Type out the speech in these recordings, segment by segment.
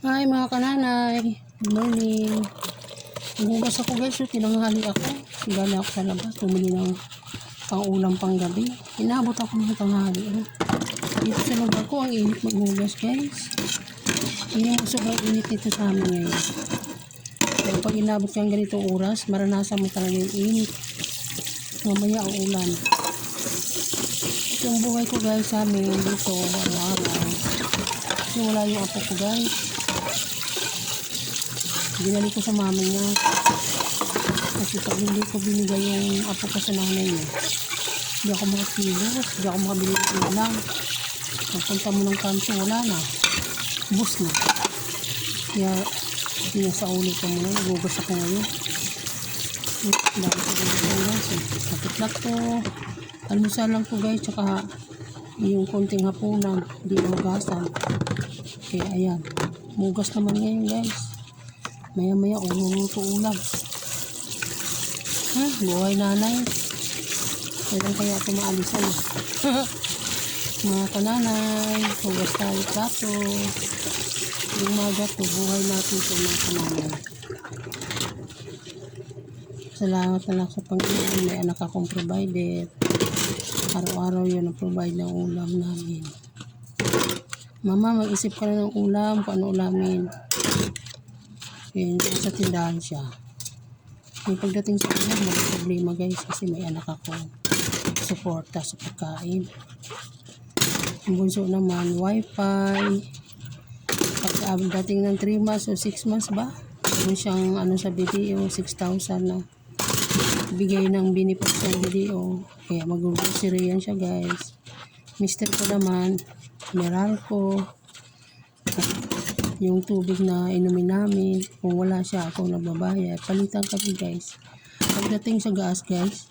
Hi mga kananay, good morning. Nagugas ako guys, so tinanghali ako. Sigala ako sa labas, bumili ng pang-ulam pang gabi. Inabot ako ng tanghali. Dito sa lugar ko, ang init maghugas guys. Hindi mo sobrang init dito sa amin ngayon. Pero pag inabot kang ganitong oras, maranasan mo talaga yung init. Mamaya ang ulan. Ito yung buhay ko guys sa amin dito, araw-araw. Kasi wala yung apo ko guys. Binalik ko sa mama niya. Kasi pag hindi ko binigay yung apo ko sa nanay niya, hindi ako makakilos, hindi ako makabili ng ulam. Pagpunta mo ng kanto, wala na. Bus na. Kaya, sa ulit ko muna. Nagugas ako ngayon. Dami ko guys. Kapit-lak ko. Almusal lang ko guys. Tsaka yung konting hapunan. Hindi hugasan. Kaya ayan. Mugas naman ngayon guys. Maya-maya ululuto ulam. Buhay nanay. Kailan kaya ito maalisan mga kananay, hugas tayo plato. Yung maga to, buhay natin ito mga kananay. Salamat na lang sa Panginoon, may anak akong provided. Araw-araw yun ang provide ng ulam namin. Mama, mag-isip ka na ng ulam, kung ano ulamin. Yun, sa tindahan siya. May pagdating sa ulam, may problema guys, kasi may anak ako. Suporta sa pagkain. Ang bunso naman, wifi. Pagdating ng 3 months o 6 months ba? Meron siyang sa video, 6,000 na bigay ng binipot sa video. Kaya mag-grocery yan siya guys. Mister ko naman, Meralco. Yung tubig na inumin namin, kung wala siya, ako nagbabayad. Palitan kami guys. Pagdating sa gas guys,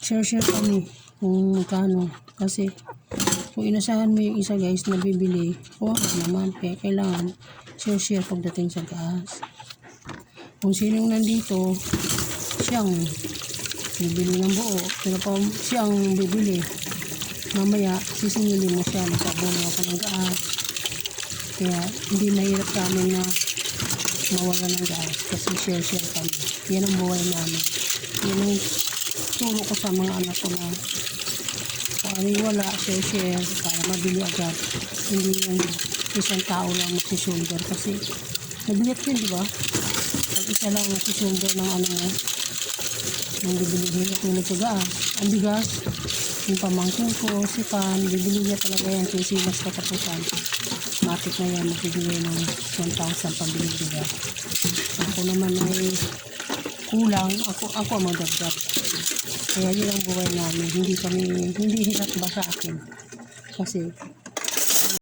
share kami kung magkano. Kasi kung inasahan mo yung isa guys na bibili, naman. Kaya kailangan share pagdating sa gas. Kung sinong nandito, siyang bibili ng buo. Pero kung siyang bibili, mamaya sisingilin mo siya, nakabuno ako ng gas. Kaya hindi mahirap kami na mawala ng gas kasi share kami. Yan ang buhay namin. Yan ang turo ko sa mga anak ko na kung ano yung wala, share para mabili agad. Hindi yung isang tao lang magsisulgar kasi nabigat yun, di ba? Pag isa lang magsisulgar ng mo, nang bibilihin at yung nagkagaan. Ang bigas, yung pamangkin ko, si Pan, bibili niya talaga yan kung sinas katapusan. Matik na yan, magbibigay ng 1,000 pambili bigas. Ako naman ay kulang, ako ang magdagdag. Kaya yun ang buhay namin. Hindi hirap ba sa akin? Kasi